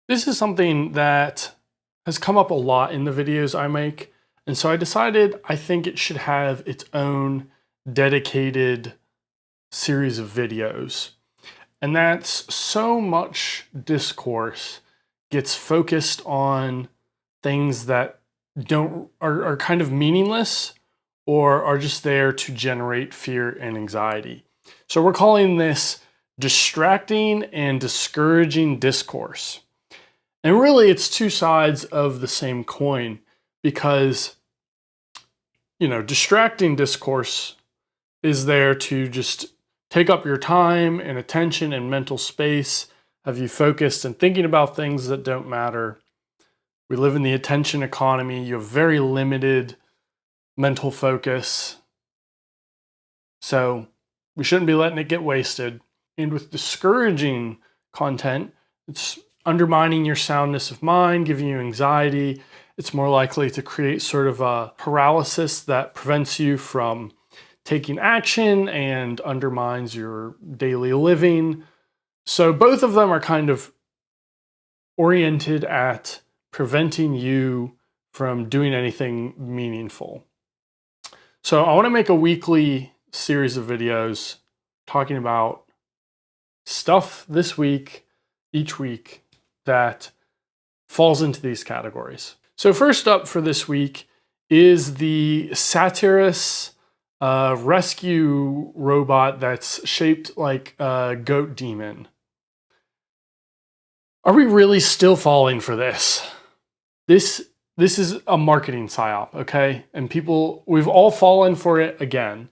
This is something that has come up a lot in the videos I make, and so I decided I think it should have its own dedicated series of videos. And that's so much discourse gets focused on things that are kind of meaningless or are just there to generate fear and anxiety. So we're calling this distracting and discouraging discourse. And really it's two sides of the same coin because, distracting discourse is there to just take up your time and attention and mental space, have you focused and thinking about things that don't matter. We live in the attention economy. You have very limited mental focus. So we shouldn't be letting it get wasted. And with discouraging content, it's undermining your soundness of mind, giving you anxiety. It's more likely to create sort of a paralysis that prevents you from taking action and undermines your daily living. So both of them are kind of oriented at preventing you from doing anything meaningful. So I want to make a weekly series of videos talking about stuff this week, each week, that falls into these categories. So first up for this week is the Satyress rescue robot that's shaped like a goat demon. Are we really still falling for this? This is a marketing psyop, okay? And we've all fallen for it again,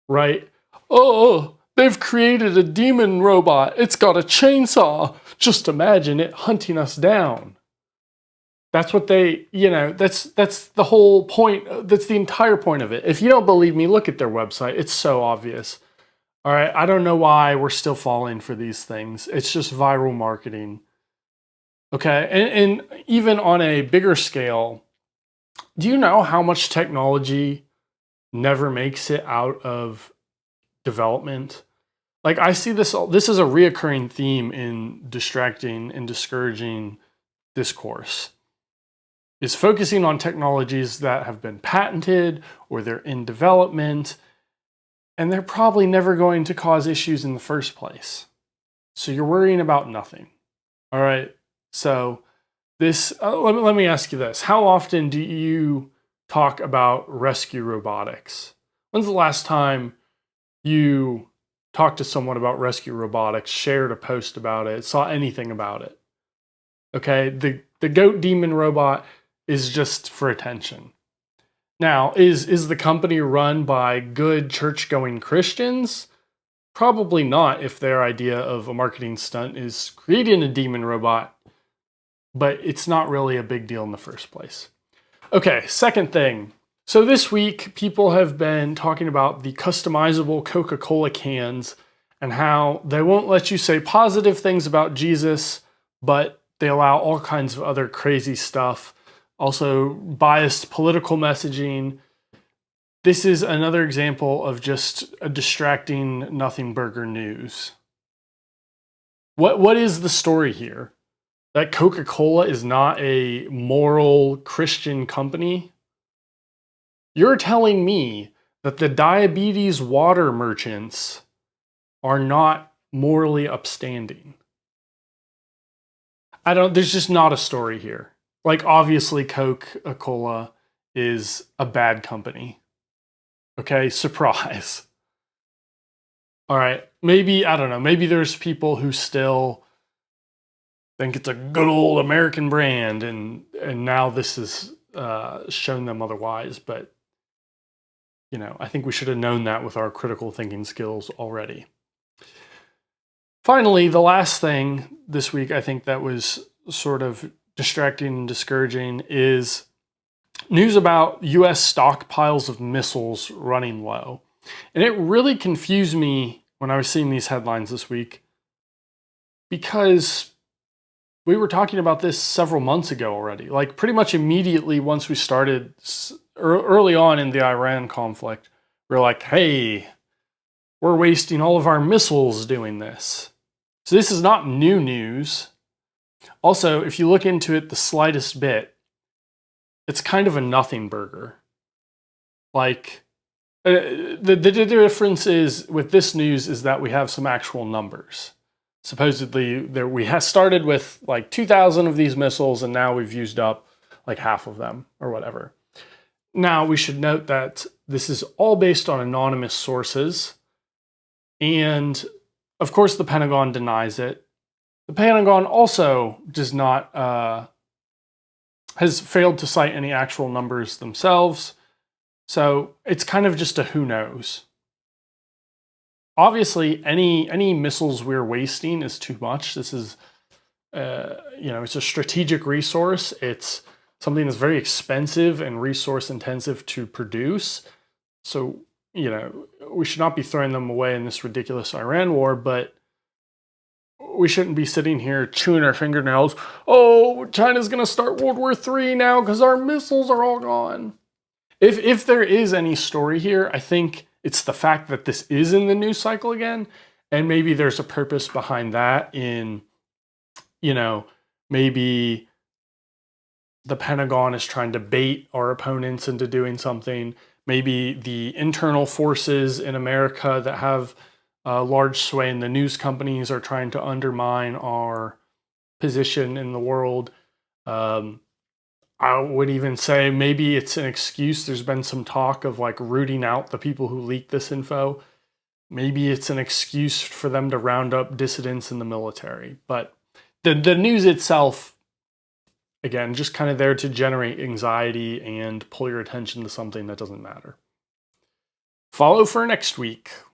right? Oh, they've created a demon robot. It's got a chainsaw. Just imagine it hunting us down. That's what that's the whole point. That's the entire point of it. If you don't believe me, look at their website. It's so obvious. All right, I don't know why we're still falling for these things. It's just viral marketing. Okay, and even on a bigger scale, do you know how much technology never makes it out of development? Like I see this is a reoccurring theme in distracting and discouraging discourse. Is focusing on technologies that have been patented or they're in development, and they're probably never going to cause issues in the first place. So you're worrying about nothing. All right. So this, let me ask you this. How often do you talk about rescue robotics? When's the last time you talked to someone about rescue robotics, shared a post about it, saw anything about it? Okay. The goat demon robot is just for attention. Now, is the company run by good church-going Christians? Probably not if their idea of a marketing stunt is creating a demon robot, but it's not really a big deal in the first place. Okay, second thing. So this week, people have been talking about the customizable Coca-Cola cans and how they won't let you say positive things about Jesus, but they allow all kinds of other crazy stuff. Also, biased political messaging. This is another example of just a distracting nothing burger news. What is the story here? That Coca-Cola is not a moral Christian company? You're telling me that the diabetes water merchants are not morally upstanding. There's just not a story here. Like, obviously, Coca-Cola is a bad company. Okay, surprise. All right, maybe, I don't know, maybe there's people who still think it's a good old American brand, and now this has shown them otherwise. But, I think we should have known that with our critical thinking skills already. Finally, the last thing this week I think that was sort of distracting and discouraging is news about US stockpiles of missiles running low. And it really confused me when I was seeing these headlines this week because we were talking about this several months ago already. Like pretty much immediately once we started, early on in the Iran conflict, we were like, hey, we're wasting all of our missiles doing this. So this is not new news. Also, if you look into it the slightest bit, it's kind of a nothing burger. Like, the difference is with this news is that we have some actual numbers. Supposedly, we have started with like 2,000 of these missiles, and now we've used up like half of them or whatever. Now, we should note that this is all based on anonymous sources, and of course, the Pentagon denies it. The Pentagon also does not has failed to cite any actual numbers themselves. So it's kind of just a who knows. Obviously, any missiles we're wasting is too much. This is, it's a strategic resource. It's something that's very expensive and resource intensive to produce. So, we should not be throwing them away in this ridiculous Iran war, but we shouldn't be sitting here chewing our fingernails. Oh, China's going to start World War III now because our missiles are all gone. If there is any story here, I think it's the fact that this is in the news cycle again, and maybe there's a purpose behind that in, maybe the Pentagon is trying to bait our opponents into doing something. Maybe the internal forces in America that have a large sway in the news companies are trying to undermine our position in the world. I would even say maybe it's an excuse. There's been some talk of like rooting out the people who leaked this info. Maybe it's an excuse for them to round up dissidents in the military. But the news itself, again, just kind of there to generate anxiety and pull your attention to something that doesn't matter. Follow for next week.